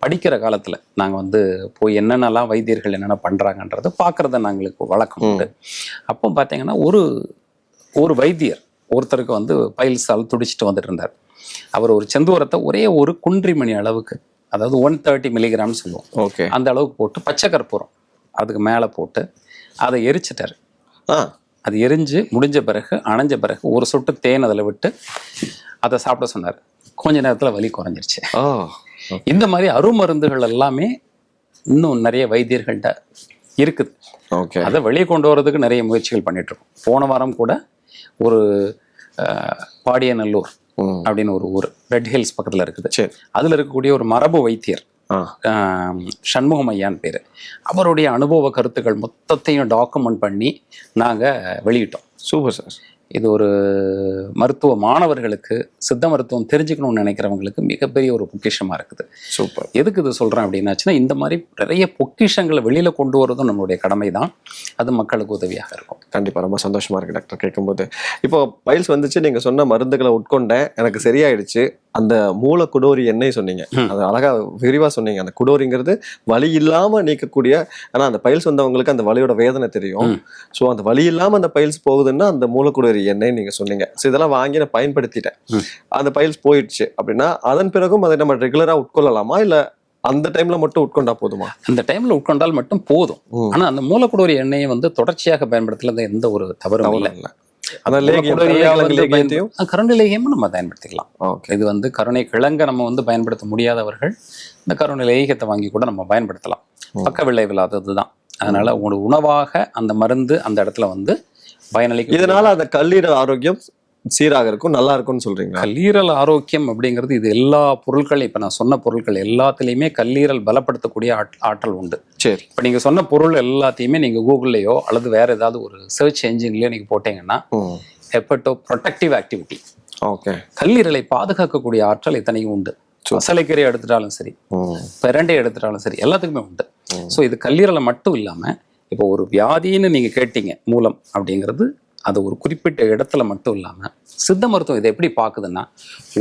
படிக்கிற காலத்தில் நாங்கள் வந்து போய் என்னென்னலாம் வைத்தியர்கள் என்னென்ன பண்ணுறாங்கன்றதை பார்க்குறத நாங்களுக்கு வழக்கம் உண்டு. அப்போ பார்த்தீங்கன்னா ஒரு வைத்தியர் ஒருத்தருக்கு வந்து பைல்ஸால் துடிச்சிட்டு வந்துட்டு இருந்தார். அவர் ஒரு செந்தூரத்தை ஒரே ஒரு குன்றிமணி அளவுக்கு, அதாவது 130 மில்லிகிராம்னு சொல்லுவோம், ஓகே, அந்த அளவுக்கு போட்டு பச்சை கற்பூரம் அதுக்கு மேலே போட்டு அதை எரிச்சிட்டார். அது எரிஞ்சு முடிஞ்ச பிறகு அணைஞ்ச பிறகு ஒரு சொட்டு தேன் அதில் விட்டு அதை சாப்பிட சொன்னார். கொஞ்ச நேரத்தில் வலி குறைஞ்சிருச்சு. இந்த மாதிரி அருமருந்துகள் எல்லாமே இன்னும் நிறைய வைத்தியர்கள்ட்ட இருக்குது. ஓகே, அதை வெளியே கொண்டு வரதுக்கு நிறைய முயற்சிகள் பண்ணிட்டு இருக்கோம். போன வாரம் கூட ஒரு பாடியநல்லூர் அப்படின்னு ஒரு ஊர் ரெட் ஹில்ஸ் பக்கத்தில் இருக்குது. அதில் இருக்கக்கூடிய ஒரு மரபு வைத்தியர் சண்முகம் ஐயான்னு பேர். அவருடைய அனுபவ கருத்துக்கள் மொத்தத்தையும் டாக்குமெண்ட் பண்ணி நாங்கள் வெளியிட்டோம். Super sir. இது ஒரு மருத்துவ மாணவர்களுக்கு, சித்த மருத்துவம் தெரிஞ்சுக்கணும்னு நினைக்கிறவங்களுக்கு மிகப்பெரிய ஒரு பொக்கிஷமாக இருக்குது. சூப்பர். எதுக்கு இது சொல்கிறேன் அப்படின்னாச்சுன்னா, இந்த மாதிரி நிறைய பொக்கிஷங்களை வெளியில் கொண்டு வரதும் நம்மளுடைய கடமை தான். அது மக்களுக்கு உதவியாக இருக்கும். கண்டிப்பாக ரொம்ப சந்தோஷமாக இருக்குது டாக்டர் கேட்கும்போது. இப்போ பைல்ஸ் வந்துச்சு, நீங்கள் சொன்ன மருந்துகளை உட்கொண்டேன், எனக்கு சரியாயிடுச்சு. அந்த மூல குடோரி எண்ணெய் சொன்னீங்க, அது அழகா விரிவாக சொன்னீங்க. அந்த குடோரிங்கிறது வலி இல்லாமல் நீக்கக்கூடிய, ஆனால் அந்த பைல்ஸ் வந்தவங்களுக்கு அந்த வலியோட வேதனை தெரியும். ஸோ அந்த வலி இல்லாமல் அந்த பைல்ஸ் போகுதுன்னா அந்த மூல குடோரி எண்ணெய் நீங்கள் சொன்னீங்க. ஸோ இதெல்லாம் வாங்கி நான் பயன்படுத்திட்டேன், அந்த பைல்ஸ் போயிடுச்சு அப்படின்னா அதன் பிறகும் அதை நம்ம ரெகுலராக உட்கொள்ளலாமா, இல்லை அந்த டைம்ல மட்டும் உட்கொண்டா போதுமா? அந்த டைம்ல உட்கொண்டால் மட்டும் போதும். ஆனா அந்த மூலக்குடோரி எண்ணெயை வந்து தொடர்ச்சியாக பயன்படுத்தல எந்த ஒரு தவறும் இல்லை. கருணை லேகியமும் நம்ம பயன்படுத்திக்கலாம். இது வந்து கருணை கிழங்க நம்ம வந்து பயன்படுத்த முடியாதவர்கள் இந்த கருணை லேகியத்தை வாங்கி கூட நம்ம பயன்படுத்தலாம். பக்க விளைவில்லாததுதான். அதனால உங்களோட உணவாக அந்த மருந்து அந்த இடத்துல வந்து பயனளிக்கும். இதனால அந்த கல்லீரல் ஆரோக்கியம் சீராக இருக்கும், நல்லா இருக்கும்னு சொல்றீங்க. கல்லீரல் ஆரோக்கியம் அப்படிங்கிறது இது எல்லா பொருட்களையும், இப்ப நான் சொன்ன பொருட்கள் எல்லாத்துலயுமே கல்லீரல் பலப்படுத்தக்கூடிய ஆற்றல் உண்டு. சரி, இப்ப நீங்க சொன்ன பொருள் எல்லாத்தையுமே நீங்க கூகுள்லயோ அல்லது வேற ஏதாவது ஒரு சர்ச் என்ஜின்லயோ நீங்க போட்டீங்கன்னா ஹெப்படோ ப்ரொடெக்டிவ் ஆக்டிவிட்டி, ஓகே, கல்லீரலை பாதுகாக்கக்கூடிய ஆற்றல் இத்தனையும் உண்டு. மசாலைக்கீரை எடுத்துட்டாலும் சரி, பிரண்டை எடுத்துட்டாலும் சரி, எல்லாத்துக்குமே உண்டு. ஸோ இது கல்லீரலை மட்டும் இல்லாம, இப்போ ஒரு வியாதின்னு நீங்க கேட்டீங்க, மூலம் அப்படிங்கிறது அது ஒரு குறிப்பிட்ட இடத்துல மட்டும் இல்லாம சித்த மருத்துவம் இதை எப்படி பாக்குதுன்னா,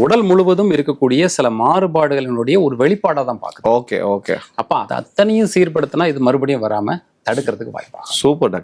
உடல் முழுவதும் இருக்கக்கூடிய சில மாறுபாடுகளினுடைய ஒரு வெளிப்பாடாக தான் பாக்குது. Okay okay. அப்ப அதை அத்தனையும் சீர்படுத்தினா இது மறுபடியும் வராம தடுக்கிறதுக்கு வாய்ப்பாகும். Super doctor.